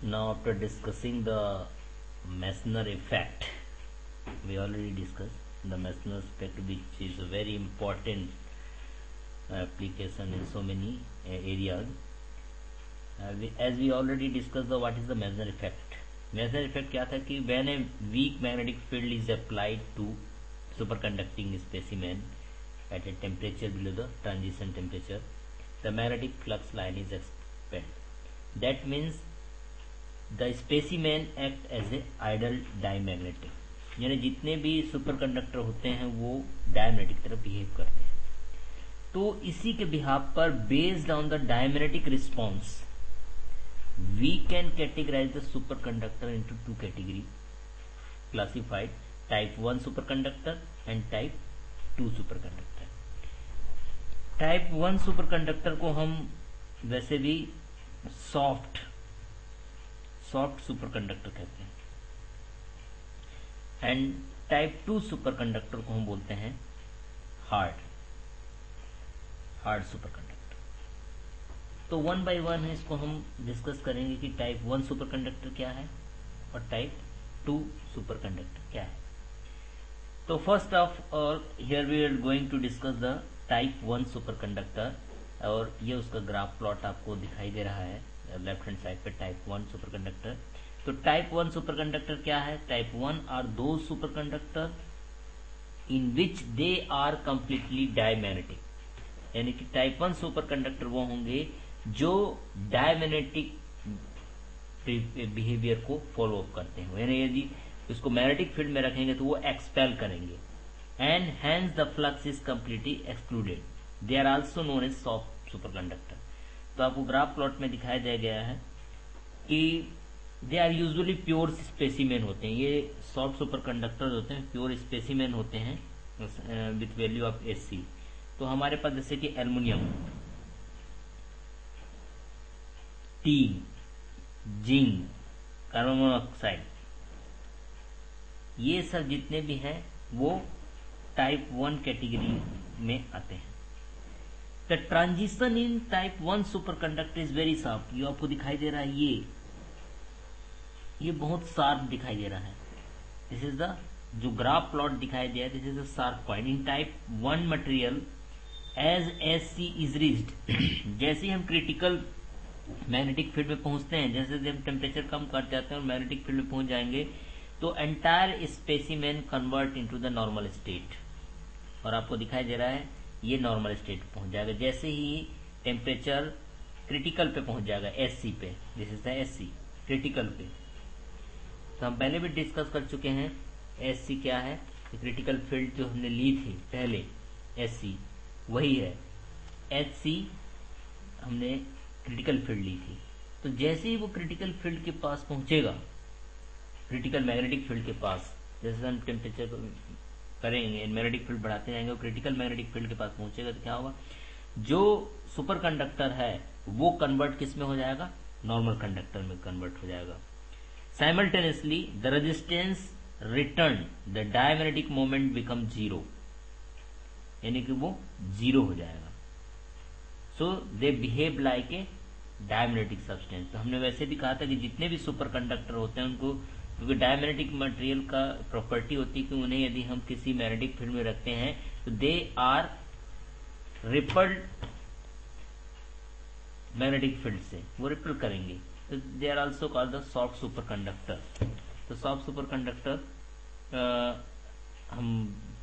Now, after discussing the Meissner effect, we already discussed the Meissner effect, which is a very important application in so many areas. As we already discussed, what is the Meissner effect? Meissner effect क्या था कि when a weak magnetic field is applied to superconducting specimen at a temperature below the transition temperature, the magnetic flux line is expelled. That means the specimen act as a ideal diamagnetic, यानी जितने भी super conductor होते हैं वो diamagnetic तरह behave करते हैं. तो इसी के बिहाफ पर based on the diamagnetic response we can categorize the superconductor into two categories classified: type 1 superconductor and type 2 superconductor. type 1 superconductor को हम वैसे भी सॉफ्ट सुपरकंडक्टर कहते हैं, एंड टाइप 2 सुपरकंडक्टर को हम बोलते हैं हार्ड सुपरकंडक्टर. तो वन बाय वन है, इसको हम डिस्कस करेंगे कि टाइप 1 सुपरकंडक्टर क्या है और टाइप 2 सुपरकंडक्टर क्या है. तो first of all here we are going to discuss the type 1 superconductor, और ये उसका ग्राफ प्लॉट आपको दिखाई दे रहा है लेफ्ट हैंड साइड पे. Type 1 superconductor. तो टाइप 1 सुपरकंडक्टर क्या है? टाइप 1 आर दो superconductor in which they are completely diamagnetic, यानी कि टाइप 1 सुपरकंडक्टर वो होंगे जो डायमैग्नेटिक बिहेवियर को फॉलो अप करते हैं, यानी यदि उसको मैग्नेटिक फील्ड में रखेंगे तो वो एक्सपेल करेंगे, and hence the flux is completely excluded. They are also known as soft superconductor. तो आपको ग्राफ प्लॉट में दिखाया गया है कि they are usually pure specimen होते हैं. ये सॉफ्ट सुपरकंडक्टर होते हैं, प्योर स्पेसिमेन होते हैं विथ वैल्यू ऑफ Hc. तो हमारे पास जैसे कि aluminium, tin, zinc, carbon monoxide, ये सब जितने भी हैं वो टाइप 1 कैटेगरी में आते हैं. The transition in type 1 superconductor is very sharp. ये आपको दिखाई दे रहा है, ये बहुत शार्प दिखाई दे रहा है. दिस इज द जो ग्राफ प्लॉट दिखाई दे रहा है, this is the sharp point in type 1 material as Hc is reached. जैसे ही हम क्रिटिकल मैग्नेटिक फील्ड में पहुंचते हैं, जैसे जब टेम्परेचर कम कर जाते हैं और मैग्नेटिक फील्ड में पहुंच जाएंगे, तो entire specimen convert into the normal state. और आपको दिखाई दे रहा है ये नॉर्मल स्टेट पहुंच जाएगा जैसे ही टेम्परेचर क्रिटिकल पे पहुंच जाएगा, Sc पे. This is the Sc critical पे. तो हम पहले भी डिस्कस कर चुके हैं Sc क्या है. क्रिटिकल फील्ड जो हमने ली थी पहले, Sc वही है. Hc हमने क्रिटिकल फील्ड ली थी. तो जैसे ही वो क्रिटिकल फील्ड के पास पहुंचेगा, क्रिटिकल मैग्नेटिक फील्ड के पास, जैसे हम टेम्परेचर करेंगे, मैग्नेटिक फील्ड बढ़ाते जाएंगे, और क्रिटिकल मैग्नेटिक फील्ड के पास पहुंचेगा तो क्या होगा, जो सुपर कंडक्टर है वो कन्वर्ट किस में हो जाएगा, नॉर्मल कंडक्टर में कन्वर्ट हो जाएगा. Simultaneously the resistance return, the diamagnetic moment become zero, यानी कि वो जीरो हो जाएगा. So they behave like a diamagnetic substance. तो हमने वैसे भी कहा था कि जितने भी सुपर कंडक्टर होते हैं उनको, क्योंकि डायमैग्नेटिक मटेरियल का प्रॉपर्टी होती है कि उन्हें यदि हम किसी मैग्नेटिक फील्ड में रखते हैं तो they are repelled magnetic field से, वो रिपल करेंगे. तो they are also called the soft super conductor. तो सॉफ्ट सुपर कंडक्टर हम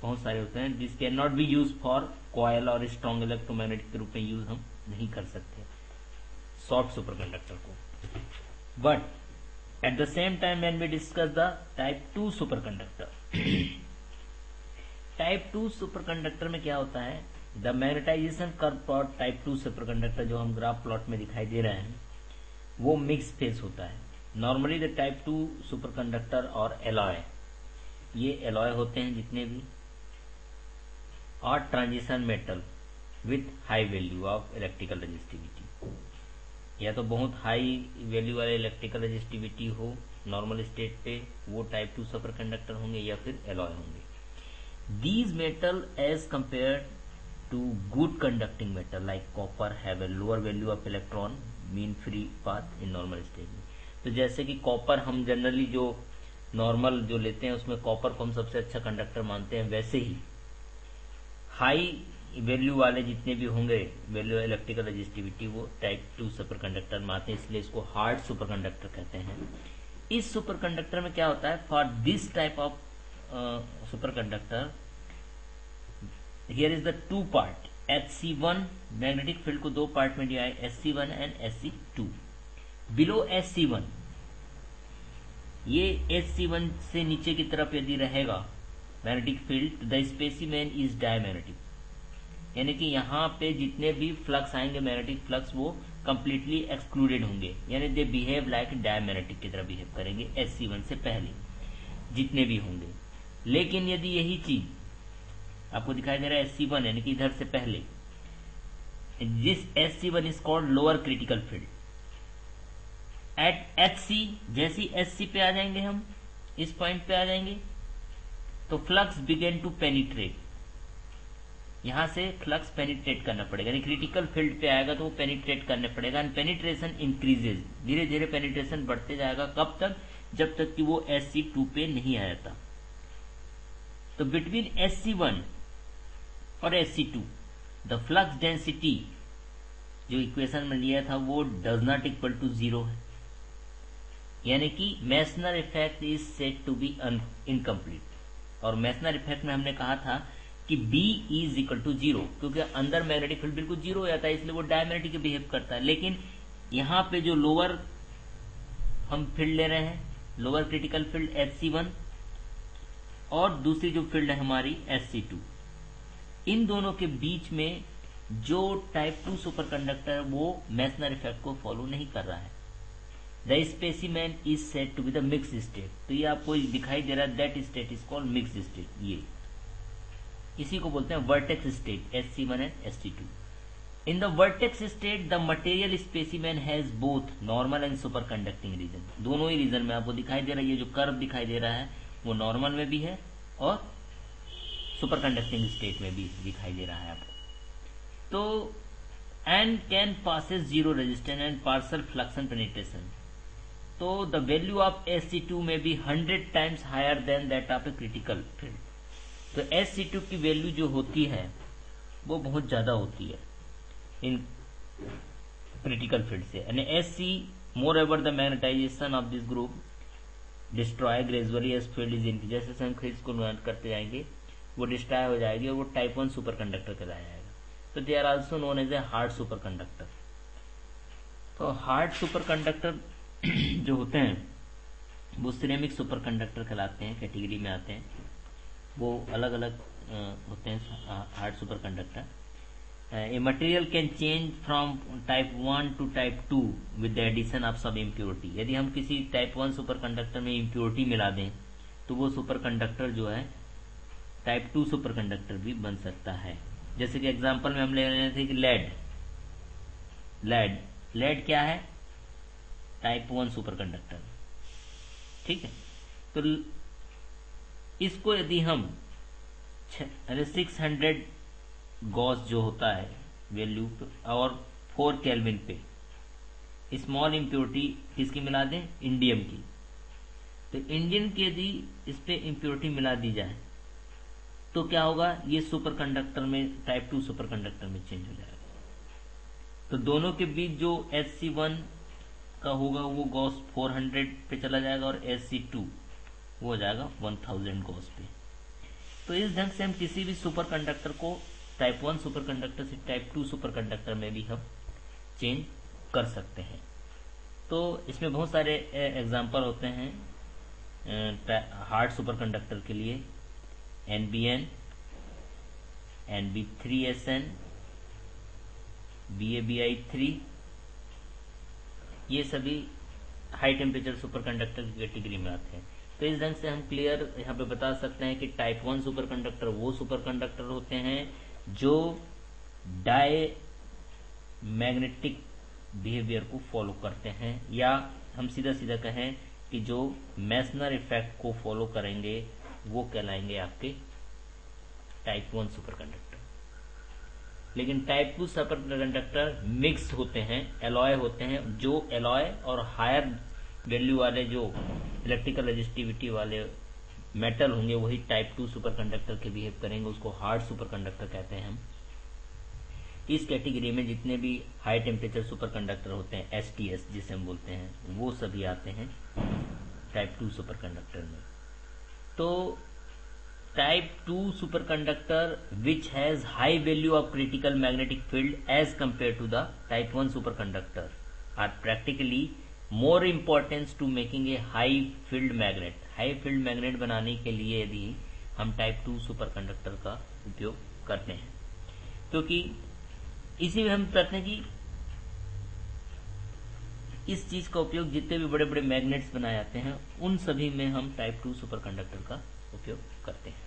बहुत सारे होते हैं. This can not be use for coil और स्ट्रॉन्ग इलेक्ट्रोमैग्नेटिक के रूप में यूज हम नहीं कर सकते सॉफ्ट सुपरकंडक्टर को. But at the same time when we discuss the type 2 superconductor, type 2 superconductor में क्या होता है, the magnetization curve for type 2 superconductor जो हम ग्राफ प्लॉट में दिखाई दे रहे हैं वो मिक्स फेस होता है. नॉर्मली द टाइप 2 सुपरकंडक्टर और एलॉय, ये एलॉय होते हैं जितने भी, और transition metal with high value of electrical resistivity, या तो बहुत हाई वैल्यू वाले इलेक्ट्रिकल रेजिस्टिविटी हो नॉर्मल स्टेट पे, वो टाइप 2 सुपरकंडक्टर होंगे या फिर एलॉय होंगे. These metal as compare to good conducting metal like copper have a lower value of electron mean free path in normal state में. तो जैसे कि कॉपर हम जनरली जो नॉर्मल जो लेते हैं उसमें कॉपर को हम सबसे अच्छा कंडक्टर मानते हैं, वैसे ही हाई वैल्यू वाले जितने भी होंगे वैल्यू इलेक्ट्रिकल रेजिस्टिविटी वो टाइप 2 सुपर कंडक्टर मानते हैं, इसलिए इसको हार्ड सुपर कंडक्टर कहते हैं। इस सुपर कंडक्टर में क्या होता है, for this type of super conductor here is the two part Hc1, magnetic field को दो पार्ट में दिया है, Sc1 and Sc2। Below Sc1, ये Sc1 से नीचे की तरफ यदि रहेगा magnetic field, the specimen is diamagnetic, यानी कि यहाँ पे जितने भी फ्लक्स आएंगे मैग्नेटिक फ्लक्स वो कंप्लीटली एक्सक्लूडेड होंगे, यानी दे बिहेव लाइक डायमैग्नेटिक की तरह बिहेव करेंगे Sc1 से पहले जितने भी होंगे। लेकिन यदि यही चीज आपको दिखाई दे रहा है Sc1 यानी कि इधर से पहले, this Sc1 is called lower critical field. At Hc, जैसी Sc पे आ जाएंगे हम, इस पॉइंट पे आ जाएंगे, तो फ्लक्स बिगेन टू पेनिट्रेट, यहां से फ्लक्स पेनिट्रेट करना पड़ेगा, यानी क्रिटिकल फील्ड पे आएगा तो वो पेनिट्रेट करने पड़ेगा, एंड पेनिट्रेशन इंक्रीजेज, धीरे धीरे पेनिट्रेशन बढ़ते जाएगा, कब तक, जब तक कि वो Sc2 पे नहीं आ जाता। तो बिटवीन Sc1 और Sc2 द फ्लक्स डेंसिटी जो इक्वेशन में लिया था वो डज नॉट इक्वल टू 0 है, यानी कि Meissner effect is said to be incomplete. और मेसनर इफेक्ट में हमने कहा था कि B इज इक्वल टू 0, क्योंकि अंदर मैग्नेटिक फील्ड बिल्कुल 0 हो जाता है, इसलिए वो डायमैग्नेटिक बिहेव करता है। लेकिन यहां पे जो लोअर हम फील्ड ले रहे हैं, लोअर क्रिटिकल फील्ड Hc1 और दूसरी जो फील्ड है हमारी Sc2, इन दोनों के बीच में जो टाइप 2 सुपर कंडक्टर वो मेसनर इफेक्ट को फॉलो नहीं कर रहा है। The specimen is said to be the mix state, तो ये आपको दिखाई दे रहा है, that state is called mix state. ये इसी को बोलते हैं vortex state, Sc1 and Sc2। In the vortex state the material specimen has both normal and super conducting region, दोनों ही रीजन में आपको दिखाई दे रहा है। ये जो कर्व दिखाई दे रहा है वो नॉर्मल में भी है और सुपर कंडक्टिंग स्टेट में भी दिखाई दे रहा है आपको। तो and can passes zero resistance and partial flux and penetration, तो द वैल्यू ऑफ Sc2 में be 100 times higher than that of a critical field. तो Sc2 की वैल्यू जो होती है वो बहुत ज्यादा होती है इन क्रिटिकल फील्ड से, यानी Sc more ever the magnetization of this group destroy gradually as field is increase, जैसे हम फील्ड को नोट करते जाएंगे वो डिस्ट्रॉय हो जाएगी और वो टाइप 1 सुपर कंडक्टर कहलाया जाएगा। तो they are also known as a hard super conductor. तो हार्ड सुपर कंडक्टर जो होते हैं वो सिरेमिक सुपर कंडक्टर कहलाते हैं, कैटेगरी में आते हैं, वो अलग अलग होते हैं hard super conductor. A material can change from type 1 to type 2 with the addition of सब इम्प्योरिटी, यदि हम किसी टाइप 1 सुपर कंडक्टर में इम्प्योरिटी मिला दें तो वो सुपर कंडक्टर जो है टाइप 2 सुपर कंडक्टर भी बन सकता है। जैसे कि एग्जांपल में हम ले रहे थे कि लेड क्या है, टाइप 1 सुपर कंडक्टर, ठीक है। तो इसको यदि हम 600 गॉस जो होता है वैल्यू और 4 केल्विन पे स्मॉल इम्प्योरिटी किसकी मिला दें, इंडियम की, तो इंडियम की यदि इस पे इम्प्योरिटी मिला दी जाए तो क्या होगा, ये सुपर कंडक्टर में टाइप 2 सुपर कंडक्टर में चेंज हो जाएगा। तो दोनों के बीच जो Sc1 का होगा वो गॉस 400 पे चला जाएगा और Sc2 वो हो जाएगा 1000 गॉस पे। तो इस ढंग से हम किसी भी सुपर कंडक्टर को टाइप 1 सुपर कंडक्टर से टाइप 2 सुपर कंडक्टर में भी हम चेंज कर सकते हैं। तो इसमें बहुत सारे एग्जाम्पल होते हैं हार्ड सुपर कंडक्टर के लिए, NBN, NB3SN, BABI3, ये सभी हाई टेम्परेचर सुपर कंडक्टर की कैटेगरी में आते हैं। तो इस ढंग से हम क्लियर यहाँ पे बता सकते हैं कि टाइप 1 सुपर कंडक्टर वो सुपर कंडक्टर होते हैं जो डाई मैग्नेटिक बिहेवियर को फॉलो करते हैं, या हम सीधा सीधा कहें कि जो मेसनर इफेक्ट को फॉलो करेंगे वो कहलाएंगे आपके टाइप 1 सुपर कंडक्टर। लेकिन टाइप 2 सुपर कंडक्टर मिक्स होते हैं, एलॉय होते हैं, जो एलॉय और हायर वैल्यू वाले जो इलेक्ट्रिकल रेजिस्टिविटी वाले मेटल होंगे वही टाइप 2 सुपरकंडक्टर के बिहेव करेंगे, उसको हार्ड सुपरकंडक्टर कहते हैं हम। इस कैटेगरी में जितने भी हाई टेम्परेचर सुपरकंडक्टर होते हैं, STS जिसे हम बोलते हैं, वो सभी आते हैं टाइप 2 सुपरकंडक्टर में। तो type 2 superconductor which has high value of critical magnetic field as compare to the type 1 superconductor are practically more importance to making a high field magnet. High field magnet बनाने के लिए यदि हम type 2 superconductor का उपयोग करते हैं, क्योंकि इसी में हम कहते हैं कि इस चीज का उपयोग जितने भी बड़े बड़े मैग्नेट्स बनाए जाते हैं उन सभी में हम टाइप 2 सुपरकंडक्टर का उपयोग करते हैं।